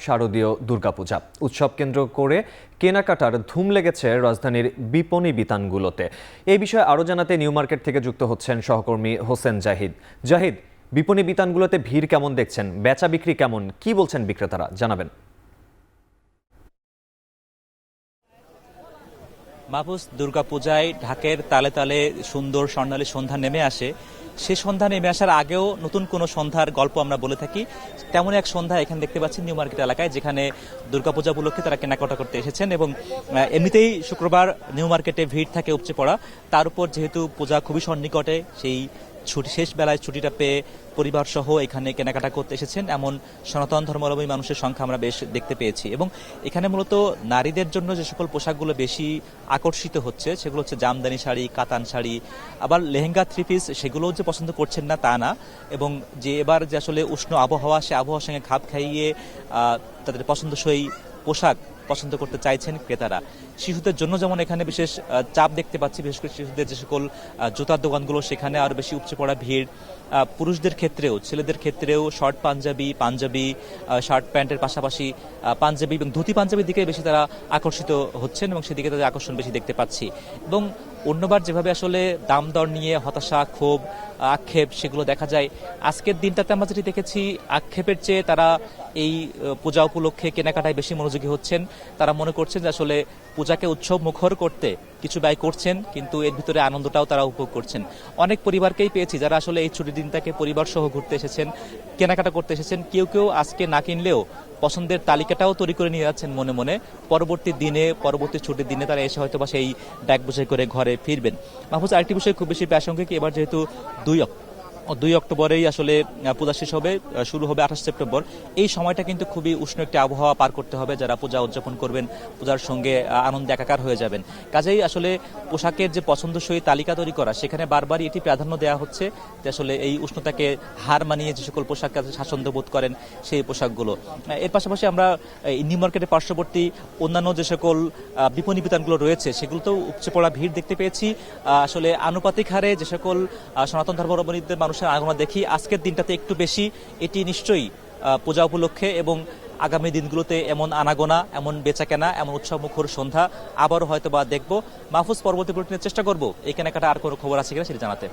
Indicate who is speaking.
Speaker 1: শারদীয় দুর্গাপূজা উৎসব কেন্দ্র করে কেনাকাটার ধুম লেগেছে রাজধানীর বিপণী বিতানগুলোতে। এই বিষয়ে আরও জানাতে নিউ মার্কেট থেকে যুক্ত হচ্ছেন সহকর্মী হোসেন জাহিদ। জাহিদ, বিপণী বিতানগুলোতে ভিড় কেমন দেখছেন, বেচা বিক্রি কেমন, কি বলছেন বিক্রেতারা, জানাবেন।
Speaker 2: মাহফুজ, দুর্গাপূজায় ঢাকের তালে তালে সুন্দর স্বর্ণালী সন্ধ্যা নেমে আসে। সে সন্ধ্যা নেমে আসার আগেও নতুন কোনো সন্ধ্যার গল্প আমরা বলে থাকি। তেমন এক সন্ধ্যা এখানে দেখতে পাচ্ছি নিউ মার্কেট এলাকায়, যেখানে দুর্গাপূজা উপলক্ষে তারা কেনাকাটা করতে এসেছেন এবং এমনিতেই শুক্রবার নিউ মার্কেটে ভিড় থাকে উপচে পড়া। তার উপর যেহেতু পূজা খুবই সন্নিকটে, সেই ছুটি শেষ বেলায় ছুটিটা পেয়ে পরিবার সহ এখানে কেনাকাটা করতে এসেছেন এমন সনাতন ধর্মাবলম্বী মানুষের সংখ্যা আমরা বেশ দেখতে পেয়েছি। এবং এখানে মূলত নারীদের জন্য যে সকল পোশাকগুলো বেশি আকর্ষিত হচ্ছে সেগুলো হচ্ছে জামদানি শাড়ি, কাতান শাড়ি, আবার লেহেঙ্গা, থ্রি পিস, সেগুলোও যে পছন্দ করছেন না তা না। এবং যে এবার যে আসলে উষ্ণ আবহাওয়া, সে আবহাওয়ার সঙ্গে খাপ খাইয়ে তাদের পছন্দসই পোশাক পছন্দ করতে চাইছেন ক্রেতারা। শিশুদের জন্য যেমন এখানে বিশেষ চাপ দেখতে পাচ্ছি, বিশেষ করে শিশুদের যে সকল জুতার দোকানগুলো সেখানে আরো বেশি উপচে পড়া ভিড়। পুরুষদের ক্ষেত্রেও, ছেলেদের ক্ষেত্রেও শর্ট পাঞ্জাবি, শার্ট প্যান্টের পাশাপাশি পাঞ্জাবি এবং ধুতি পাঞ্জাবির দিকে বেশি তারা আকর্ষিত হচ্ছেন এবং সেদিকে তাদের আকর্ষণ বেশি দেখতে পাচ্ছি। এবং অন্যবার যেভাবে আসলে দাম দর নিয়ে হতাশা, ক্ষোভ, আক্ষেপ সেগুলো দেখা যায়, আজকের দিনটাতে আমরা যেটি দেখেছি আক্ষেপের চেয়ে তারা এই পূজা উপলক্ষে কেনাকাটায় বেশি মনোযোগী হচ্ছেন। তারা মনে করছেন যে আসলে পূজাকে উৎসব মুখর করতে কিছু ব্যয় করছেন, কিন্তু এর ভিতরে আনন্দটাও তারা উপভোগ করছেন। অনেক পরিবারকেই পেয়েছি যারা আসলে এই ছুটির দিনটাকে পরিবার সহ ঘুরতে এসেছেন, কেনাকাটা করতে এসেছেন। কেউ কেউ আজকে না কিনলেও পছন্দের তালিকাটাও তৈরি করে নিয়ে যাচ্ছেন মনে মনে, পরবর্তী ছুটির দিনে তারা এসে হয়তো বা সেই ব্যাগ বোঝাই করে ঘরে ফিরবেন। মাহফুজ, আরেকটি বিষয় খুব বেশি প্রাসঙ্গিক, এবার যেহেতু 2 অক্টোবরেই আসলে পূজা শেষ হবে, শুরু হবে 28 সেপ্টেম্বর। এই সময়টা কিন্তু খুবই উষ্ণ একটি আবহাওয়া পার করতে হবে যারা পূজা উদযাপন করবেন, পূজার সঙ্গে আনন্দে একাকার হয়ে যাবেন। কাজেই আসলে পোশাকের যে পছন্দসই তালিকা তৈরি করা, সেখানে বারবারই এটি প্রাধান্য দেওয়া হচ্ছে যে আসলে এই উষ্ণতাকে হার মানিয়ে যে সকল পোশাক স্বাচ্ছন্দ্য বোধ করেন সেই পোশাকগুলো। এর পাশাপাশি আমরা নিউ মার্কেটের পার্শ্ববর্তী অন্যান্য যে সকল বিপণী বিতানগুলো রয়েছে সেগুলোতেও উপচে পড়া ভিড় দেখতে পেয়েছি। আসলে আনুপাতিক হারে যে সকল সনাতন ধর্মাবলম্বীদের মানুষের আগমন দেখি আজকের দিনটাতে একটু বেশি। এটি নিশ্চয়ই পূজা উপলক্ষে এবং আগামী দিনগুলোতে এমন আনাগোনা, এমন বেচাকেনা, এমন উৎসব মুখর সন্ধ্যা আবারও হয়তো বা দেখবো। মাহফুজ, পরবর্তী বুলেটিনের চেষ্টা করবো এই কেনাকাটা আর কোনো খবর আছে কিনা সেটা জানাতে।